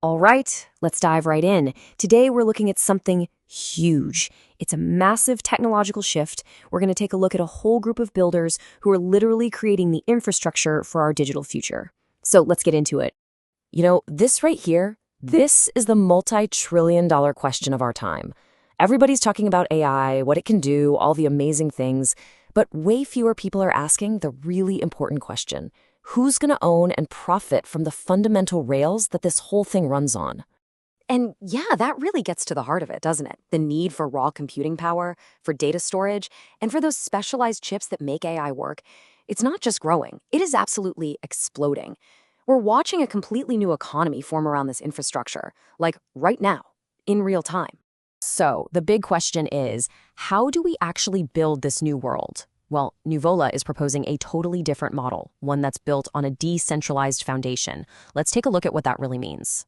All right, let's dive right in. Today, we're looking at something huge. It's a massive technological shift. We're going to take a look at a whole group of builders who are literally creating the infrastructure for our digital future. So let's get into it. This right here, this is the multi-trillion-dollar question of our time. Everybody's talking about AI, what it can do, all the amazing things, but way fewer people are asking the really important question. Who's going to own and profit from the fundamental rails that this whole thing runs on? And yeah, that really gets to the heart of it, doesn't it? The need for raw computing power, for data storage, and for those specialized chips that make AI work. It's not just growing, it is absolutely exploding. We're watching a completely new economy form around this infrastructure, like right now, in real time. So the big question is, how do we actually build this new world? Well, Nuvola is proposing a totally different model, one that's built on a decentralized foundation. Let's take a look at what that really means.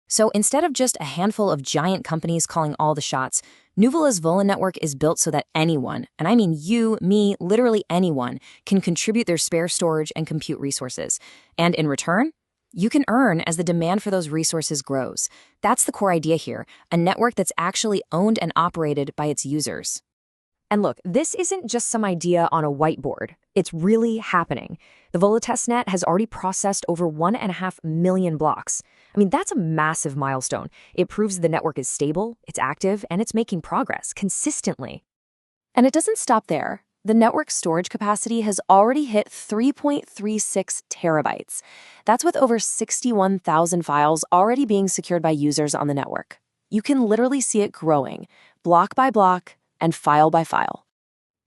So instead of just a handful of giant companies calling all the shots, Nuvola's Vola Network is built so that anyone, and I mean you, me, literally anyone, can contribute their spare storage and compute resources. And in return, you can earn as the demand for those resources grows. That's the core idea here, a network that's actually owned and operated by its users. And look, this isn't just some idea on a whiteboard. It's really happening. The Vola testnet has already processed over 1.5 million blocks. I mean, that's a massive milestone. It proves the network is stable, it's active, and it's making progress consistently. And it doesn't stop there. The network storage capacity has already hit 3.36 terabytes. That's with over 61,000 files already being secured by users on the network. You can literally see it growing, block by block, and file by file.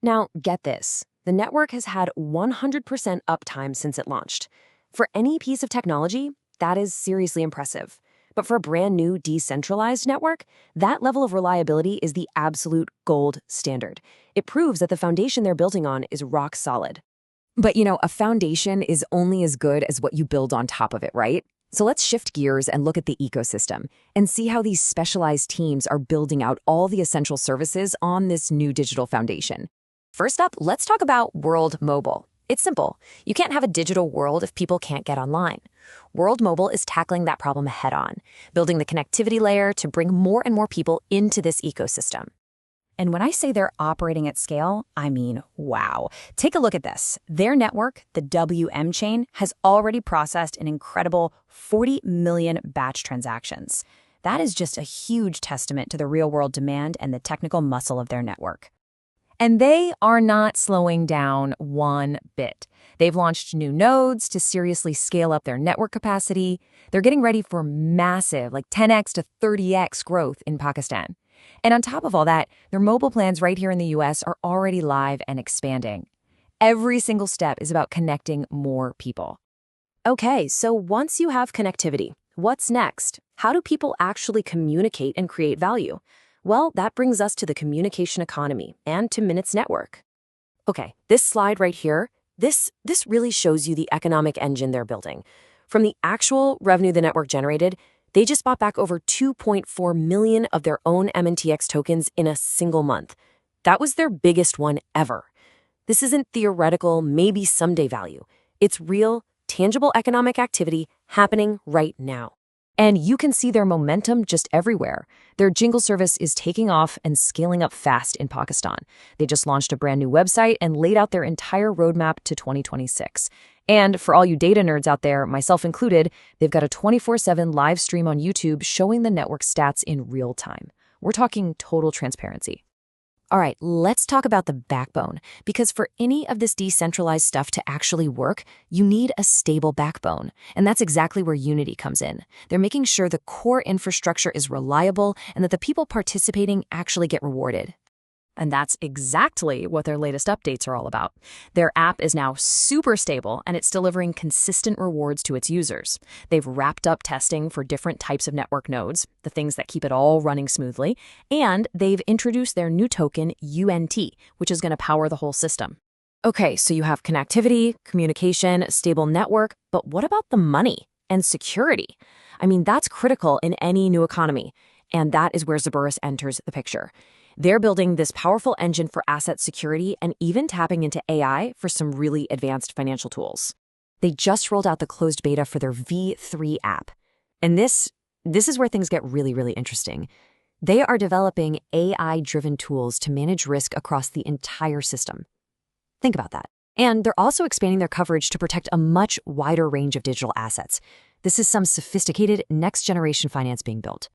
Now, get this. The network has had 100% uptime since it launched. For any piece of technology, that is seriously impressive. But for a brand new decentralized network, that level of reliability is the absolute gold standard. It proves that the foundation they're building on is rock solid. But a foundation is only as good as what you build on top of it, right? So let's shift gears and look at the ecosystem and see how these specialized teams are building out all the essential services on this new digital foundation. First up, let's talk about World Mobile. It's simple. You can't have a digital world if people can't get online. World Mobile is tackling that problem head on, building the connectivity layer to bring more and more people into this ecosystem. And when I say they're operating at scale, I mean, wow. Take a look at this. Their network, the WM chain, has already processed an incredible 40 million batch transactions. That is just a huge testament to the real-world demand and the technical muscle of their network. And they are not slowing down one bit. They've launched new nodes to seriously scale up their network capacity. They're getting ready for massive, like 10x to 30x growth in Pakistan. And on top of all that, their mobile plans right here in the US are already live and expanding. Every single step is about connecting more people. Okay, so once you have connectivity, what's next? How do people actually communicate and create value? Well, that brings us to the communication economy and to Minutes Network. Okay, this slide right here, this really shows you the economic engine they're building. From the actual revenue the network generated, they just bought back over 2.4 million of their own MNTX tokens in a single month. That was their biggest one ever. This isn't theoretical, maybe someday value. It's real, tangible economic activity happening right now. And you can see their momentum just everywhere. Their jingle service is taking off and scaling up fast in Pakistan. They just launched a brand new website and laid out their entire roadmap to 2026. And for all you data nerds out there, myself included, they've got a 24/7 live stream on YouTube showing the network stats in real time. We're talking total transparency. All right, let's talk about the backbone, because for any of this decentralized stuff to actually work, you need a stable backbone. And that's exactly where Unity comes in. They're making sure the core infrastructure is reliable and that the people participating actually get rewarded. And that's exactly what their latest updates are all about. Their app is now super stable, and it's delivering consistent rewards to its users. They've wrapped up testing for different types of network nodes, the things that keep it all running smoothly, and they've introduced their new token, UNT, which is going to power the whole system. Okay, so you have connectivity, communication, stable network, but what about the money and security? I mean, that's critical in any new economy, and that is where Xerberus enters the picture. They're building this powerful engine for asset security and even tapping into AI for some really advanced financial tools. They just rolled out the closed beta for their V3 app. And this This is where things get really, really interesting. They are developing AI-driven tools to manage risk across the entire system. Think about that. And they're also expanding their coverage to protect a much wider range of digital assets. This is some sophisticated next-generation finance being built.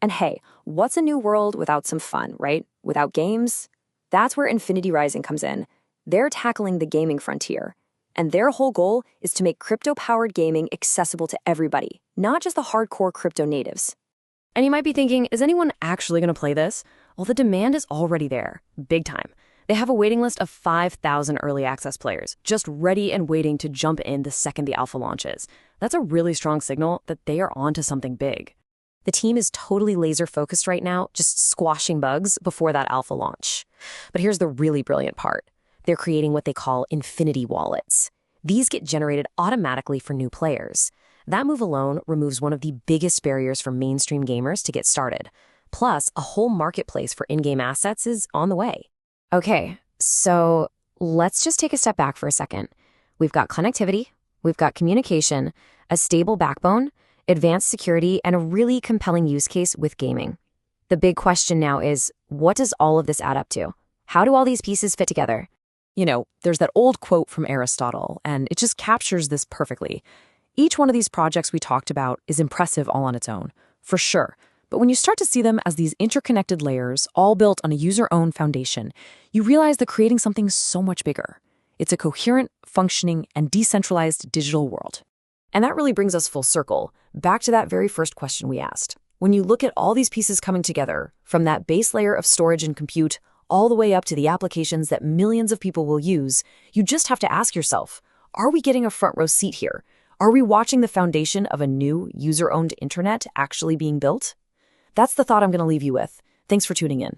And hey, what's a new world without some fun, right? Without games? That's where Infinity Rising comes in. They're tackling the gaming frontier. And their whole goal is to make crypto-powered gaming accessible to everybody, not just the hardcore crypto natives. And you might be thinking, is anyone actually going to play this? Well, the demand is already there, big time. They have a waiting list of 5,000 early access players, just ready and waiting to jump in the second the alpha launches. That's a really strong signal that they are onto something big. The team is totally laser-focused right now, just squashing bugs before that alpha launch. But here's the really brilliant part. They're creating what they call infinity wallets. These get generated automatically for new players. That move alone removes one of the biggest barriers for mainstream gamers to get started. Plus, a whole marketplace for in-game assets is on the way. Okay, so let's just take a step back for a second. We've got connectivity, we've got communication, a stable backbone, advanced security, and a really compelling use case with gaming. The big question now is, what does all of this add up to? How do all these pieces fit together? You know, there's that old quote from Aristotle, and it just captures this perfectly. Each one of these projects we talked about is impressive all on its own, for sure. But when you start to see them as these interconnected layers, all built on a user-owned foundation, you realize they're creating something so much bigger. It's a coherent, functioning, and decentralized digital world. And that really brings us full circle, back to that very first question we asked. When you look at all these pieces coming together, from that base layer of storage and compute, all the way up to the applications that millions of people will use, you just have to ask yourself, are we getting a front row seat here? Are we watching the foundation of a new user-owned internet actually being built? That's the thought I'm going to leave you with. Thanks for tuning in.